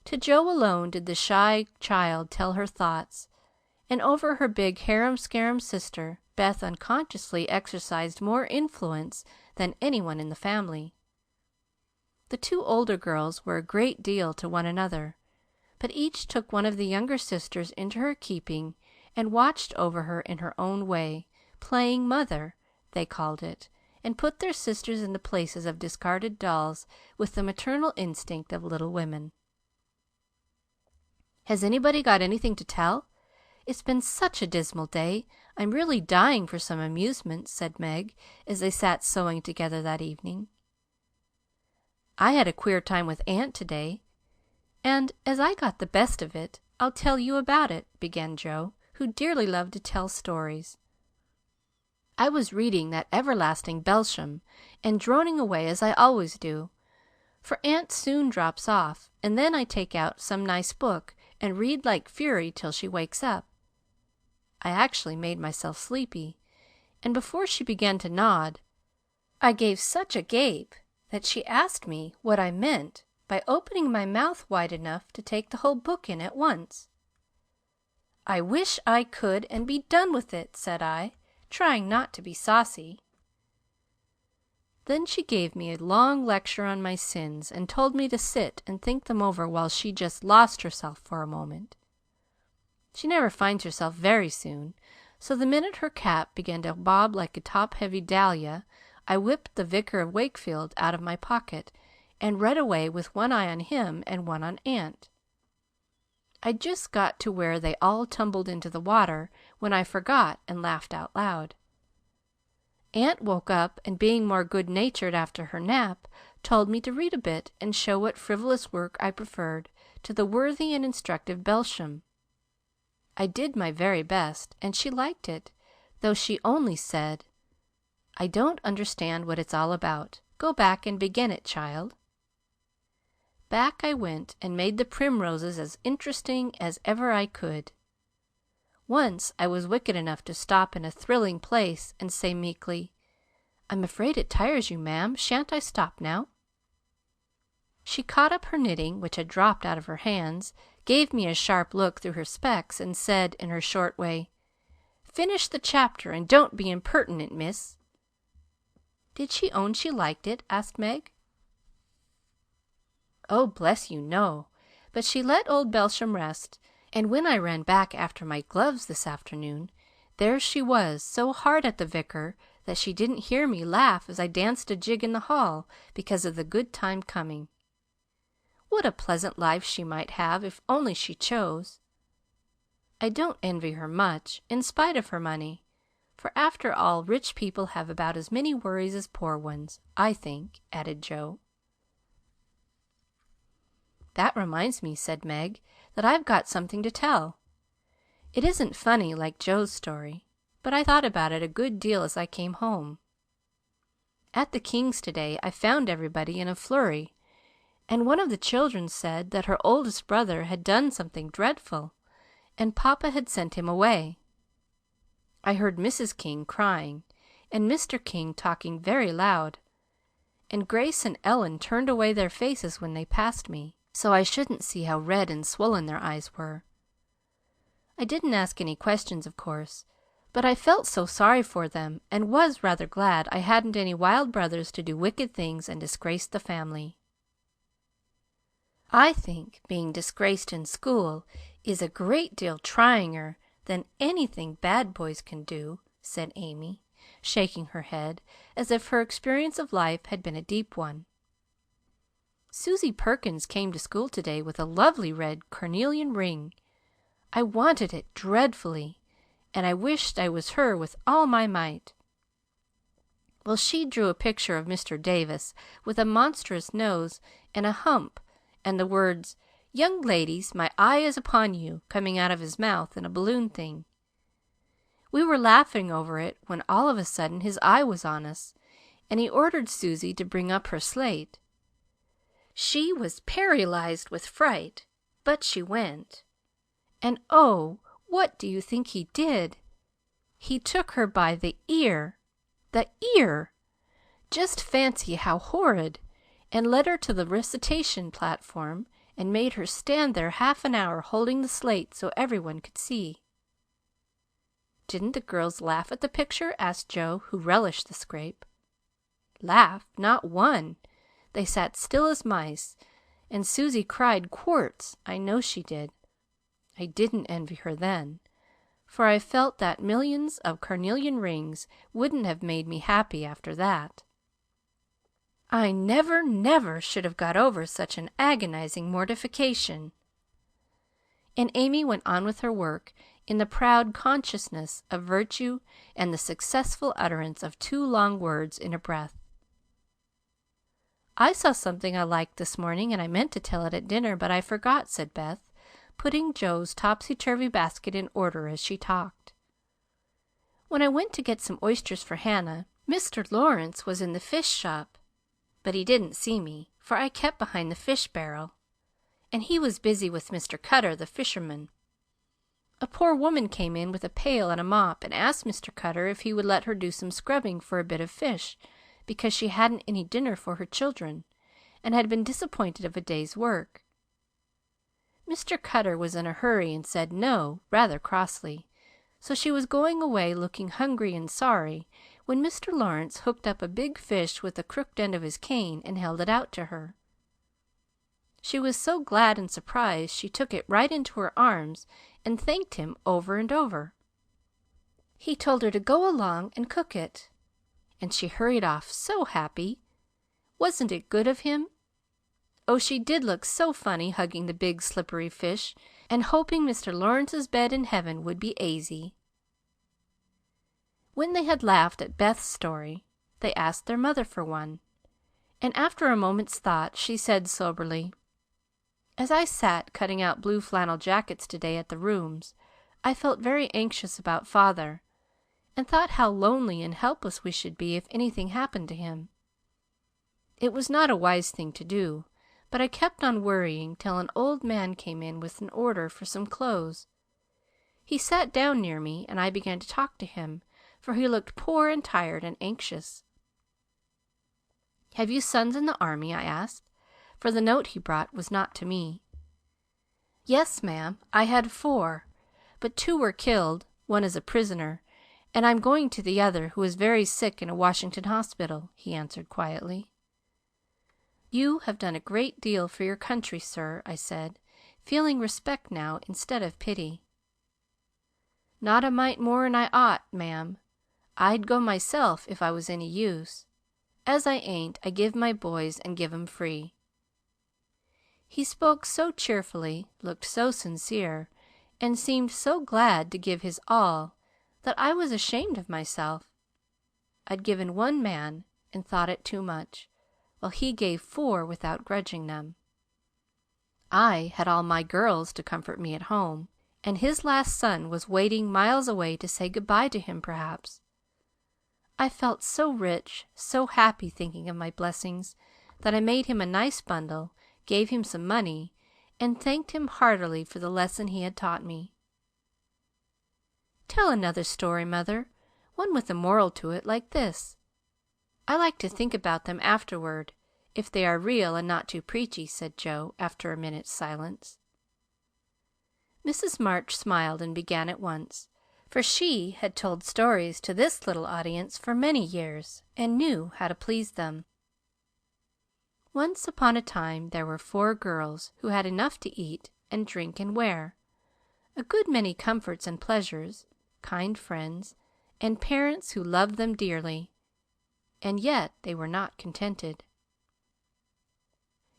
To Joe alone did the shy child tell her thoughts, and over her big harum-scarum sister Beth unconsciously exercised more influence than anyone in the family. The two older girls were a great deal to one another, but each took one of the younger sisters into her keeping and watched over her in her own way, playing mother, they called it, and put their sisters in the places of discarded dolls with the maternal instinct of little women. "Has anybody got anything to tell? It's been such a dismal day. I'm really dying for some amusement," said Meg, as they sat sewing together that evening. "I had a queer time with Aunt today, and as I got the best of it, I'll tell you about it," began Joe, who dearly loved to tell stories. "I was reading that everlasting Belsham, and droning away as I always do, for Aunt soon drops off, and then I take out some nice book and read like fury till she wakes up. I actually made myself sleepy, and before she began to nod, I gave such a gape that she asked me what I meant by opening my mouth wide enough to take the whole book in at once. 'I wish I could and be done with it,' said I, trying not to be saucy. Then she gave me a long lecture on my sins and told me to sit and think them over while she just lost herself for a moment. She never finds herself very soon, so the minute her cap began to bob like a top-heavy dahlia, I whipped the Vicar of Wakefield out of my pocket and read away with one eye on him and one on Aunt. I just got to where they all tumbled into the water when I forgot and laughed out loud. Aunt woke up, and being more good-natured after her nap, told me to read a bit and show what frivolous work I preferred to the worthy and instructive Belsham. I did my very best, and she liked it, though she only said, 'I don't understand what it's all about. Go back and begin it, child.' Back I went and made the primroses as interesting as ever I could. Once I was wicked enough to stop in a thrilling place and say meekly, 'I'm afraid it tires you, ma'am. Shan't I stop now?' She caught up her knitting, which had dropped out of her hands, gave me a sharp look through her specs, and said in her short way, 'Finish the chapter, and don't be impertinent, miss.'" "Did she own she liked it?" asked Meg. "Oh, bless you, no. But she let old Belsham rest, and when I ran back after my gloves this afternoon, there she was, so hard at the Vicar that she didn't hear me laugh as I danced a jig in the hall because of the good time coming. What a pleasant life she might have if only she chose! I don't envy her much, in spite of her money, for after all rich people have about as many worries as poor ones, I think," added Joe. "That reminds me," said Meg, "that I've got something to tell. It isn't funny like Joe's story, but I thought about it a good deal as I came home. At the King's today I found everybody in a flurry, and one of the children said that her oldest brother had done something dreadful, and Papa had sent him away. I heard Mrs. King crying, and Mr. King talking very loud, and Grace and Ellen turned away their faces when they passed me, so I shouldn't see how red and swollen their eyes were. I didn't ask any questions, of course, but I felt so sorry for them, and was rather glad I hadn't any wild brothers to do wicked things and disgrace the family." "I think being disgraced in school is a great deal tryinger than anything bad boys can do," said Amy, shaking her head as if her experience of life had been a deep one. "Susie Perkins came to school today with a lovely red cornelian ring. I wanted it dreadfully, and I wished I was her with all my might. Well, she drew a picture of Mr. Davis with a monstrous nose and a hump, and the words, 'Young ladies, my eye is upon you,' coming out of his mouth in a balloon thing. We were laughing over it when all of a sudden his eye was on us, and he ordered Susie to bring up her slate. She was paralyzed with fright, but she went. And oh, what do you think he did? He took her by the ear! The ear! Just fancy how horrid! And led her to the recitation platform and made her stand there half an hour holding the slate so everyone could see." "Didn't the girls laugh at the picture?" asked Joe, who relished the scrape. "Laugh? Not one. They sat still as mice, and Susie cried quarts. I know she did. I didn't envy her then, for I felt that millions of carnelian rings wouldn't have made me happy after that. I never, never should have got over such an agonizing mortification." And Amy went on with her work in the proud consciousness of virtue and the successful utterance of 2 long words in a breath. "I saw something I liked this morning, and I meant to tell it at dinner, but I forgot," said Beth, putting Joe's topsy-turvy basket in order as she talked. "When I went to get some oysters for Hannah, Mr. Lawrence was in the fish shop, but he didn't see me, for I kept behind the fish barrel, and he was busy with Mr. Cutter, the fisherman. A poor woman came in with a pail and a mop and asked Mr. Cutter if he would let her do some scrubbing for a bit of fish, because she hadn't any dinner for her children, and had been disappointed of a day's work. Mr. Cutter was in a hurry and said no, rather crossly, so she was going away looking hungry and sorry, when Mr. Lawrence hooked up a big fish with the crooked end of his cane and held it out to her. She was so glad and surprised she took it right into her arms and thanked him over and over. He told her to go along and cook it, and she hurried off so happy. Wasn't it good of him? Oh, she did look so funny hugging the big slippery fish and hoping Mr. Lawrence's bed in heaven would be aisy." When they had laughed at Beth's story, they asked their mother for one, and after a moment's thought she said soberly, "As I sat cutting out blue flannel jackets today at the Rooms, I felt very anxious about Father, and thought how lonely and helpless we should be if anything happened to him. It was not a wise thing to do, but I kept on worrying till an old man came in with an order for some clothes. He sat down near me, and I began to talk to him, for he looked poor and tired and anxious. 'Have you sons in the army?' I asked, for the note he brought was not to me. 'Yes, ma'am, I had 4, but 2 were killed, one is a prisoner, and I'm going to the other, who is very sick in a Washington hospital,' he answered quietly. 'You have done a great deal for your country, sir,' I said, feeling respect now instead of pity. 'Not a mite more'n I ought, ma'am. I'd go myself if I was any use. As I ain't, I give my boys and give 'em free.' He spoke so cheerfully, looked so sincere, and seemed so glad to give his all that I was ashamed of myself. I'd given 1 man and thought it too much, while he gave 4 without grudging them. I had all my girls to comfort me at home, and his last son was waiting miles away to say good-bye to him, perhaps. I felt so rich, so happy thinking of my blessings, that I made him a nice bundle, gave him some money, and thanked him heartily for the lesson he had taught me." "Tell another story, Mother, one with a moral to it, like this. I like to think about them afterward, if they are real and not too preachy," said Joe, after a minute's silence. Mrs. March smiled and began at once, for she had told stories to this little audience for many years and knew how to please them. Once upon a time there were 4 girls who had enough to eat and drink and wear, a good many comforts and pleasures, kind friends, and parents who loved them dearly, and yet they were not contented.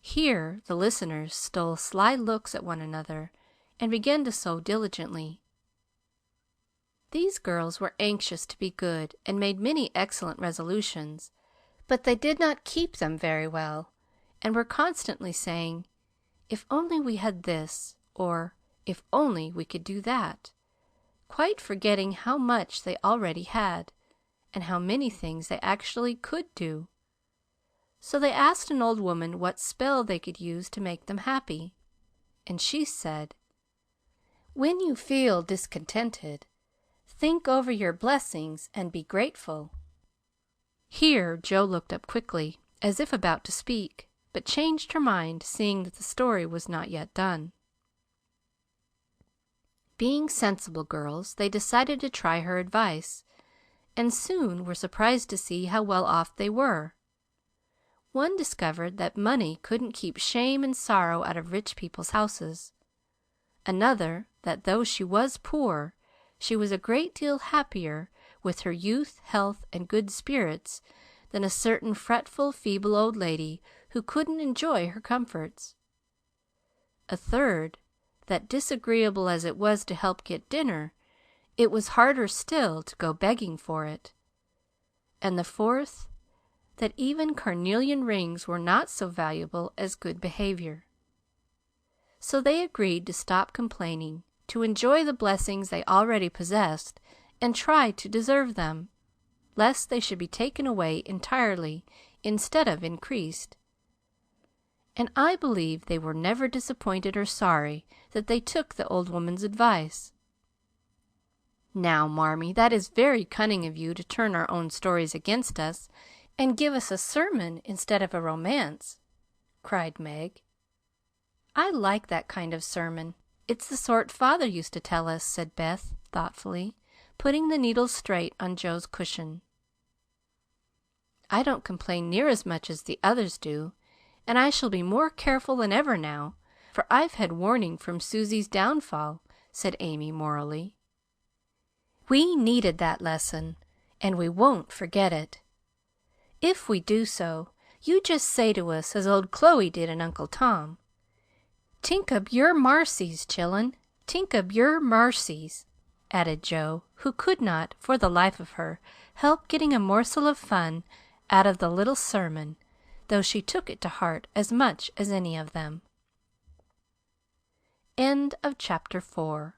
Here the listeners stole sly looks at one another and began to sew diligently. These girls were anxious to be good and made many excellent resolutions, but they did not keep them very well, and were constantly saying, "If only we had this," or "If only we could do that," quite forgetting how much they already had, and how many things they actually could do. So they asked an old woman what spell they could use to make them happy, and she said, "When you feel discontented, think over your blessings and be grateful." Here Joe looked up quickly, as if about to speak, but changed her mind, seeing that the story was not yet done. Being sensible girls, they decided to try her advice, and soon were surprised to see how well off they were. One discovered that money couldn't keep shame and sorrow out of rich people's houses. Another, that though she was poor, she was a great deal happier with her youth, health, and good spirits than a certain fretful, feeble old lady who couldn't enjoy her comforts. A third, that disagreeable as it was to help get dinner, it was harder still to go begging for it. And the fourth, that even carnelian rings were not so valuable as good behavior. So they agreed to stop complaining, to enjoy the blessings they already possessed, and try to deserve them, lest they should be taken away entirely instead of increased. And I believe they were never disappointed or sorry that they took the old woman's advice. "Now, Marmee, that is very cunning of you to turn our own stories against us and give us a sermon instead of a romance," cried Meg. "I like that kind of sermon. It's the sort Father used to tell us," said Beth thoughtfully, putting the needles straight on Joe's cushion. "I don't complain near as much as the others do, and I shall be more careful than ever now, for I've had warning from Susie's downfall," said Amy morally. "We needed that lesson, and we won't forget it. If we do so, you just say to us as old Chloe did and Uncle Tom, 'Tink ob your marcies, chillen, tink ob your marcies,'" added Joe, who could not, for the life of her, help getting a morsel of fun out of the little sermon, though she took it to heart as much as any of them. Chapter 5